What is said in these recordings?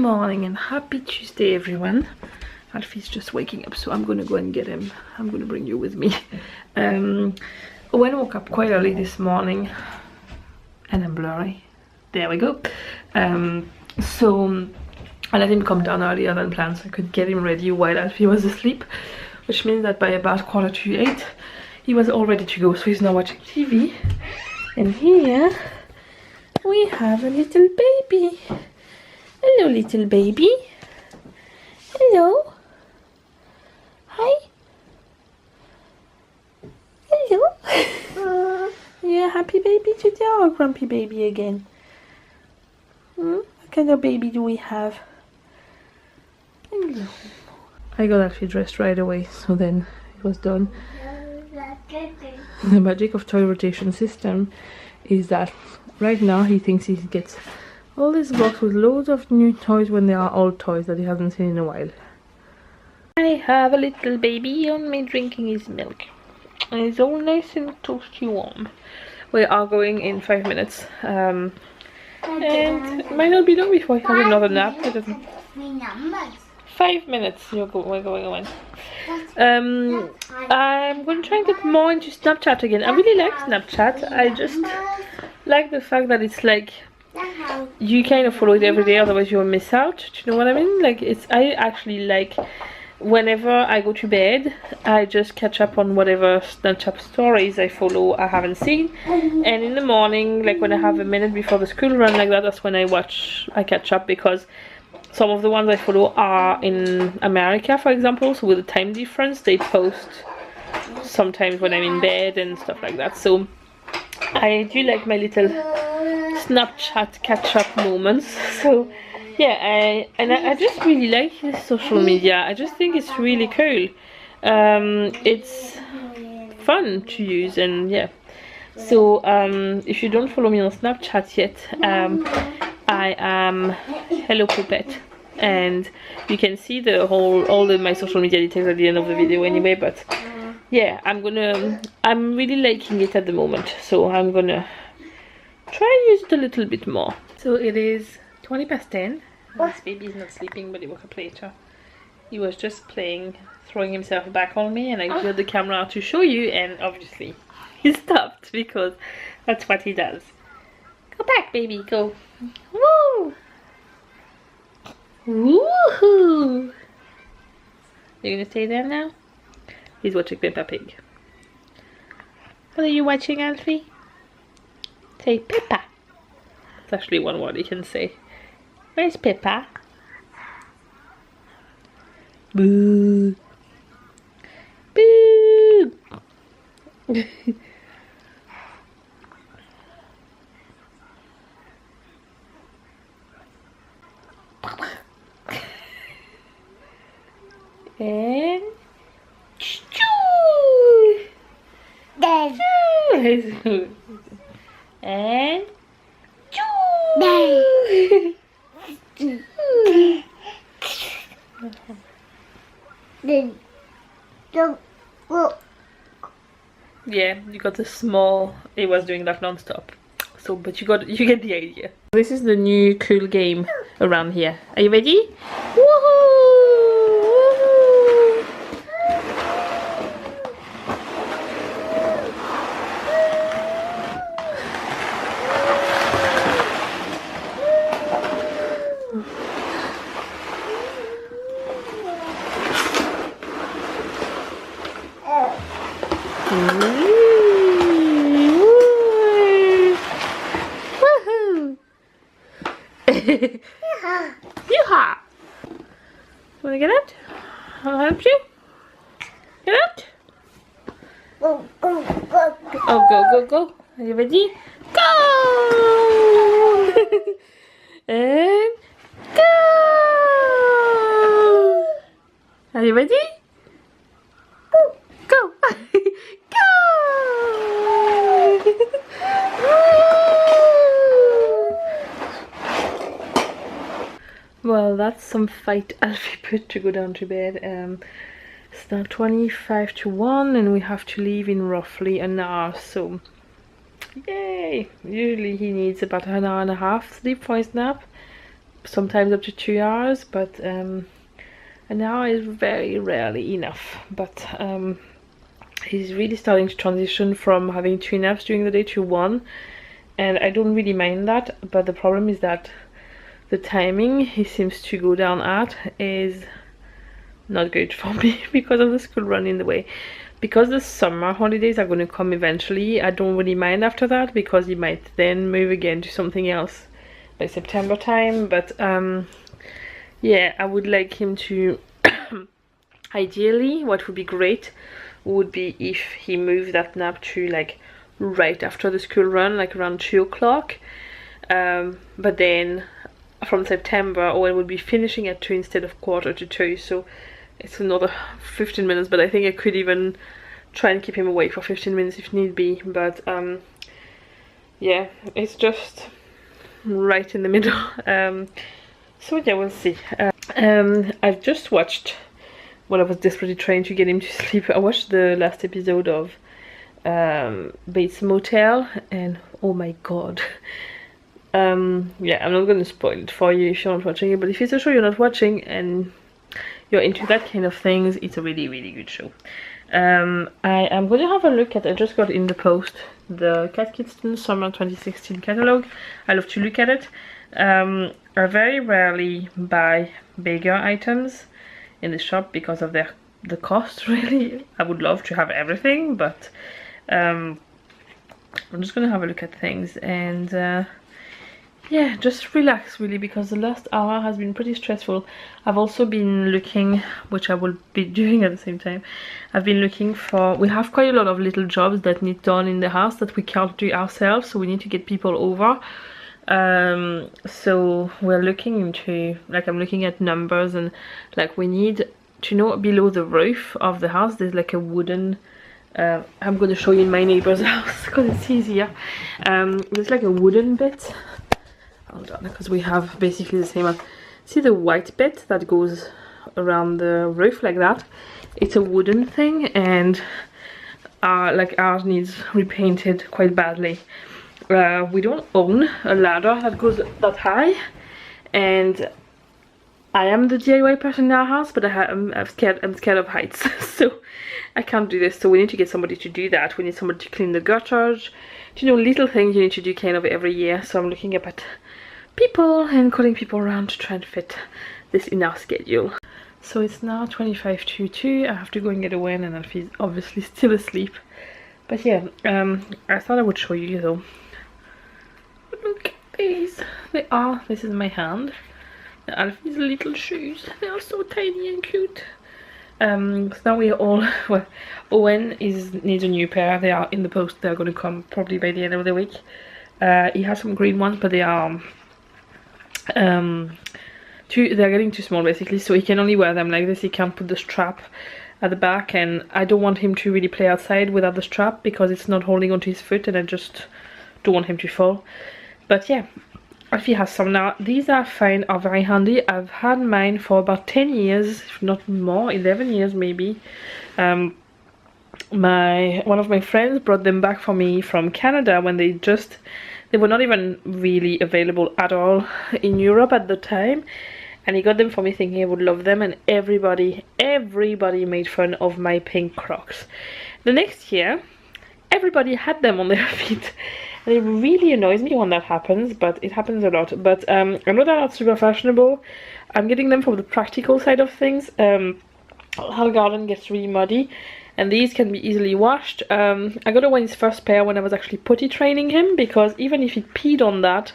morning and happy Tuesday, everyone. Alfie's just waking up, so I'm gonna go and get him. I'm gonna bring you with me. Owen woke up quite early this morning, and I'm blurry. There we go. So I let him come down earlier than planned, so I could get him ready while Alfie was asleep, which means that by about 7:45 he was all ready to go. So he's now watching TV, and here we have a little baby. Hello, little baby. Hello. Hi. Hello. Yeah, happy baby today or grumpy baby again? What kind of baby do we have? Hello. I got Alfie dressed right away, so then it was done. The magic of toy rotation system is that right now he thinks he gets all this box with loads of new toys when they are old toys that he hasn't seen in a while. I have a little baby on me drinking his milk. And it's all nice and toasty warm. We are going in 5 minutes. And it might not be long before he has another nap. 5 minutes we're going on. I'm going to try and get more into Snapchat again. I really like Snapchat. I just like the fact that it's like you kind of follow it every day, otherwise you'll miss out. Do you know what I mean? Like, I actually like whenever I go to bed, I just catch up on whatever Snapchat stories I follow I haven't seen, and in the morning, like when I have a minute before the school run like that, that's when I catch up, because some of the ones I follow are in America, for example, so with the time difference they post sometimes when I'm in bed and stuff like that. So I do like my little Snapchat catch-up moments. So yeah, I just really like this social media. I just think it's really cool. It's fun to use, and yeah. So if you don't follow me on Snapchat yet, I am Hello Poupette, and you can see all my social media details at the end of the video anyway. But yeah, I'm really liking it at the moment, so I'm gonna try and use it a little bit more. So it is 10:20. This baby is not sleeping, but he woke up later. He was just playing, throwing himself back on me, and I grabbed the camera to show you, and obviously he stopped because that's what he does. Go back, baby, go. Woo! Woohoo! You're gonna stay there now? He's watching Peppa Pig. What are you watching, Alfie? Say Peppa. It's actually one word he can say. Where's Peppa? Boo! Boo! And and yeah, you got a small. It was doing that non-stop. So, but you get the idea. This is the new cool game around here. Are you ready? Woohoo! Yeehaw! Wanna get out? I'll help you. Get out. Oh, go. Are you ready? Go! And go! Are you ready? Go! Go! Well, that's some fight Alfie put to go down to bed. It's now 1:25, and we have to leave in roughly an hour, so yay! Usually he needs about an hour and a half sleep for his nap, sometimes up to 2 hours, but an hour is very rarely enough. But he's really starting to transition from having 2 naps during the day to 1, and I don't really mind that, but the problem is that the timing he seems to go down at is not good for me because of the school run in the way. Because the summer holidays are going to come eventually, I don't really mind after that, because he might then move again to something else by September time. But yeah, I would like him to ideally, what would be great would be if he moved that nap to like right after the school run, like around 2 o'clock. But then from September, or it would be finishing at 2 instead of 1:45, so it's another 15 minutes, but I think I could even try and keep him awake for 15 minutes if need be. But yeah, it's just right in the middle. So yeah, we'll see. I've just watched, well, I was desperately trying to get him to sleep. I watched the last episode of Bates Motel, and oh my god. Yeah, I'm not going to spoil it for you if you're not watching it, but if it's a show you're not watching and you're into that kind of things, it's a really, really good show. I am going to have a look at, I just got in the post, the Cat Kidston Summer 2016 catalogue. I love to look at it. I very rarely buy bigger items in the shop because of the cost, really. I would love to have everything, but I'm just going to have a look at things and yeah, just relax really, because the last hour has been pretty stressful. I've also been looking, which I will be doing at the same time, I've been looking for, we have quite a lot of little jobs that need done in the house that we can't do ourselves, so we need to get people over. So we're looking into, like, I'm looking at numbers, and like we need to know below the roof of the house there's like a wooden, I'm going to show you in my neighbor's house because it's easier. There's like a wooden bit. Hold on, because we have basically the same one. See the white bit that goes around the roof like that? It's a wooden thing, and like ours needs repainted quite badly. We don't own a ladder that goes that high, and I am the DIY person in our house, but I'm scared of heights, so I can't do this. So we need to get somebody to do that. We need somebody to clean the gutters, you know, little things you need to do kind of every year. So I'm looking up at people and calling people around to try and fit this in our schedule. So it's now 25 to 2. I have to go and get a wine, and Alfie's obviously still asleep. But yeah, I thought I would show you though. Look at these. This is my hand. Alfie's little shoes. They are so tiny and cute. So now we are all, well, Eoghan needs a new pair. They are in the post. They're going to come probably by the end of the week. He has some green ones, but they are they're getting too small basically, so he can only wear them like this. He can't put the strap at the back, and I don't want him to really play outside without the strap because it's not holding onto his foot, and I just don't want him to fall. But yeah, Alfie has some now. These are fine, are very handy. I've had mine for about 10 years, if not more, 11 years maybe. One of my friends brought them back for me from Canada when they were not even really available at all in Europe at the time, and he got them for me thinking I would love them, and everybody made fun of my pink Crocs. The next year everybody had them on their feet, and it really annoys me when that happens, but it happens a lot. But I know they're not super fashionable. I'm getting them from the practical side of things. Our garden gets really muddy, and these can be easily washed. I got Eoghan's first pair when I was actually potty training him, because even if he peed on that,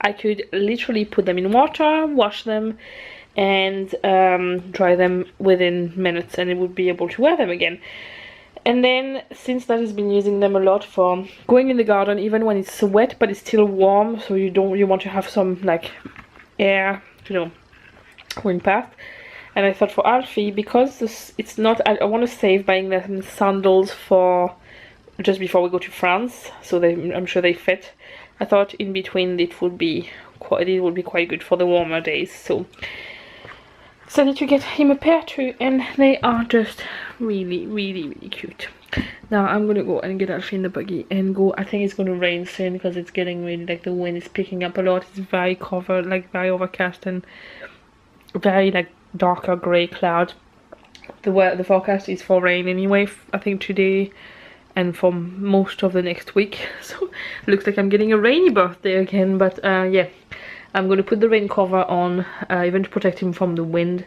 I could literally put them in water, wash them, and dry them within minutes, and it would be able to wear them again. And then since that, has been using them a lot for going in the garden, even when it's wet but it's still warm, so you want to have some like air, you know, going past. And I thought for Alfie, because it's not, I want to save buying them sandals for just before we go to France, so I'm sure they fit. I thought in between it would be quite good for the warmer days. So I need to get him a pair too, and they are just really cute. Now I'm gonna go and get Alfie in the buggy and go. I think it's gonna rain soon because it's getting really, like, the wind is picking up a lot. It's very covered, like very overcast and very like darker grey cloud. The forecast is for rain anyway, I think today and for most of the next week. So looks like I'm getting a rainy birthday again. But yeah, I'm gonna put the rain cover on, even to protect him from the wind.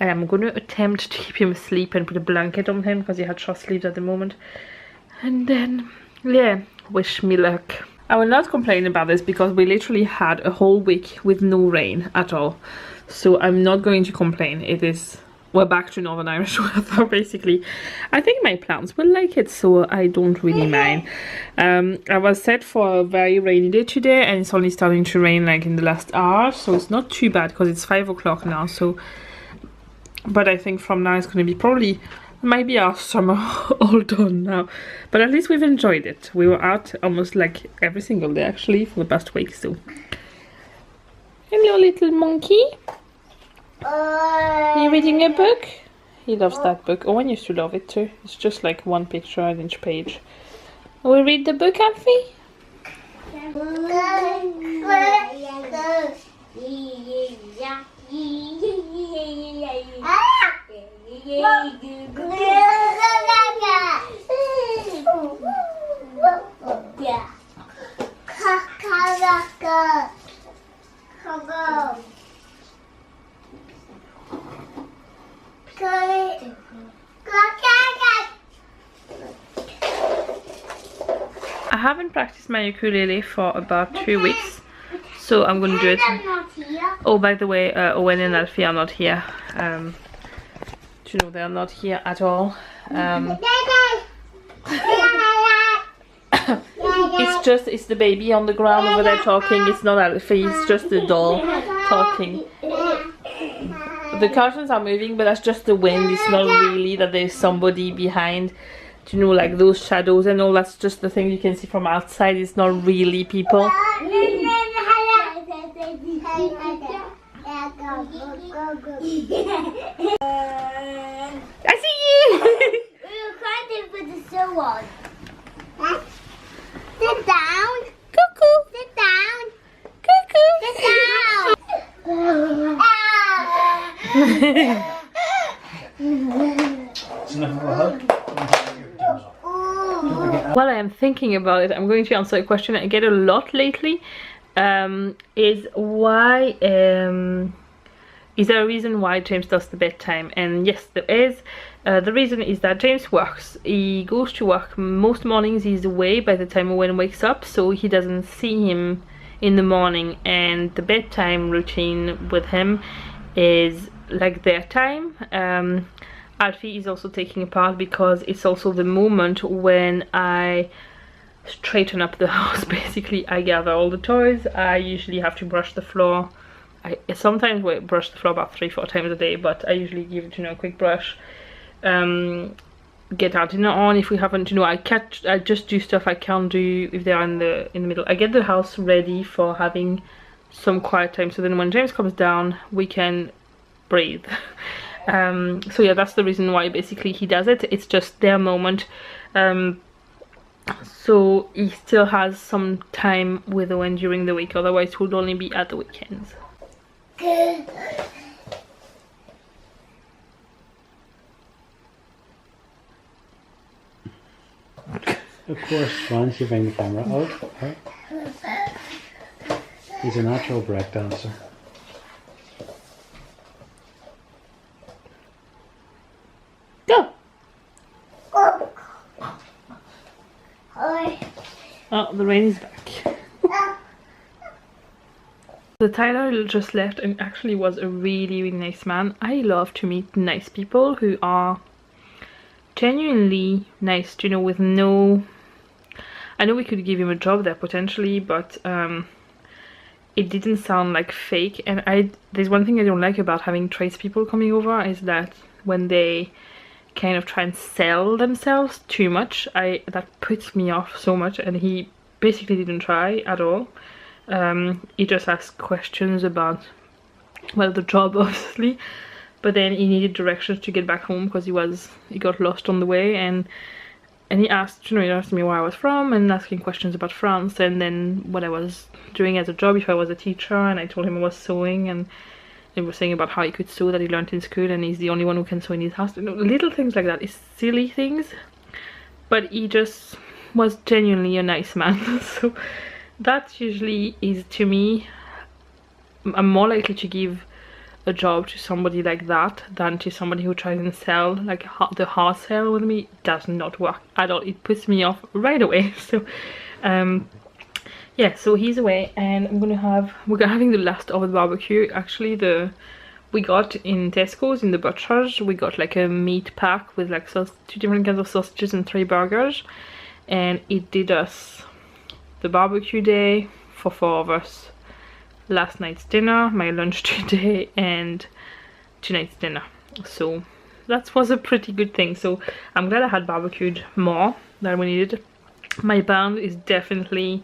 I'm going to attempt to keep him asleep and put a blanket on him because he had short sleeves at the moment. And then, yeah, wish me luck. I will not complain about this because we literally had a whole week with no rain at all. So I'm not going to complain. We're back to Northern Irish weather basically. I think my plants will like it, so I don't really mind. I was set for a very rainy day today and it's only starting to rain like in the last hour. So it's not too bad because it's 5 o'clock now. So. But I think from now it's going to be probably, might be our summer all done now. But at least we've enjoyed it. We were out almost like every single day actually for the past week. So, hello little monkey. Are you reading a book? He loves that book. Owen used to love it too. It's just like one picture on each page. Will we read the book, Alfie? I haven't practiced my ukulele for about 2 weeks, so I'm going to do it. Oh, by the way, Owen and Alfie are not here. Do you know, they are not here at all. It's the baby on the ground over there talking. It's not Alfie, it's just the doll talking. The curtains are moving, but that's just the wind. It's not really that there's somebody behind. Do you know, like those shadows and all, that's just the thing you can see from outside. It's not really people. I see you! We're trying to put the show on. Sit down. Cuckoo. Sit down. Cuckoo. Sit down. While I am thinking about it, I'm going to answer a question I get a lot lately. Is why is there a reason why James does the bedtime? And yes, there is. The reason is that James works. He goes to work most mornings. He's away by the time Owen wakes up, so he doesn't see him in the morning. And the bedtime routine with him is like their time. Alfie is also taking a part because it's also the moment when I straighten up the house. Basically, I gather all the toys. I usually have to brush the floor. I sometimes brush the floor about 3-4 times a day, but I usually give it, you know, a quick brush. Get our dinner on if we haven't, you know, I just do stuff I can't do if they're in the middle. I get the house ready for having some quiet time, so then when James comes down we can breathe. So yeah, that's the reason why basically he does it. It's just their moment. So he still has some time with Owen during the week, otherwise he would only be at the weekends. Of course, once you bring the camera out. Right. He's a natural break dancer. Go! Oh, the rain is back. The Tyler just left and actually was a really, really nice man. I love to meet nice people who are genuinely nice, you know, with no... I know we could give him a job there potentially, but it didn't sound like fake. And there's one thing I don't like about having tradespeople coming over is that when they kind of try and sell themselves too much, that puts me off so much. And he basically didn't try at all. He just asked questions about, well, the job obviously, but then he needed directions to get back home because he got lost on the way. And and he asked, you know, he asked me where I was from and asking questions about France, and then what I was doing as a job, if I was a teacher, and I told him I was sewing, and he was saying about how he could sew, that he learned in school, and he's the only one who can sew in his house. You know, little things like that. It's silly things, but he just was genuinely a nice man. So that usually is, to me, I'm more likely to give a job to somebody like that than to somebody who tries and sell, like the hard sell with me. It does not work at all. It puts me off right away. So yeah, so he's away, and we're having the leftover barbecue. Actually, we got in Tesco's, in the butcher's, we got like a meat pack with like 2 different kinds of sausages and 3 burgers, and it did us the barbecue day for 4 of us, last night's dinner, my lunch today, and tonight's dinner. So that was a pretty good thing. So I'm glad I had barbecued more than we needed. My band is definitely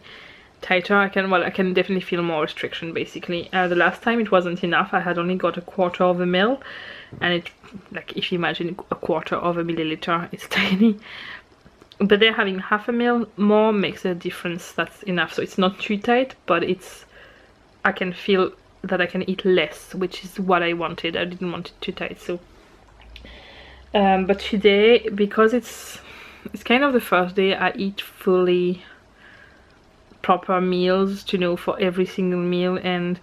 tighter. I can definitely feel more restriction, basically. The last time it wasn't enough. I had only got 1/4 of a mil, and it, like, if you imagine 1/4 of a milliliter, it's tiny. But they're having 1/2 mil more makes a difference. That's enough. So it's not too tight, but I can feel that I can eat less, which is what I wanted. I didn't want it too tight. So but today, because it's kind of the first day I eat fully proper meals, you know, for every single meal, and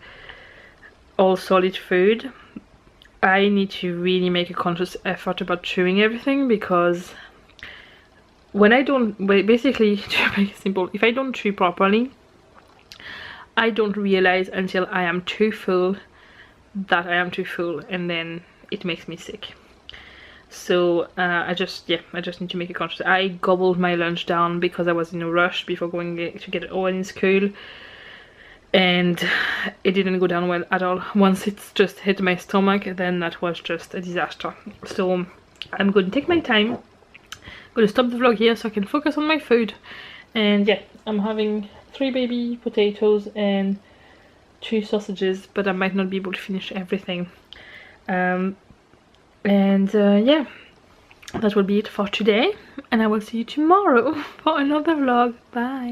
all solid food, I need to really make a conscious effort about chewing everything, because when I don't, basically, to make it simple, if I don't chew properly, I don't realize until I am too full that I am too full, and then it makes me sick. So I just need to make a conscious. I gobbled my lunch down because I was in a rush before going to get Eoghan in school, and it didn't go down well at all. Once it's just hit my stomach, then that was just a disaster. So I'm going to take my time. I'm going to stop the vlog here so I can focus on my food. And yeah, I'm having 3 baby potatoes and 2 sausages, but I might not be able to finish everything. Yeah, that will be it for today, and I will see you tomorrow for another vlog. Bye.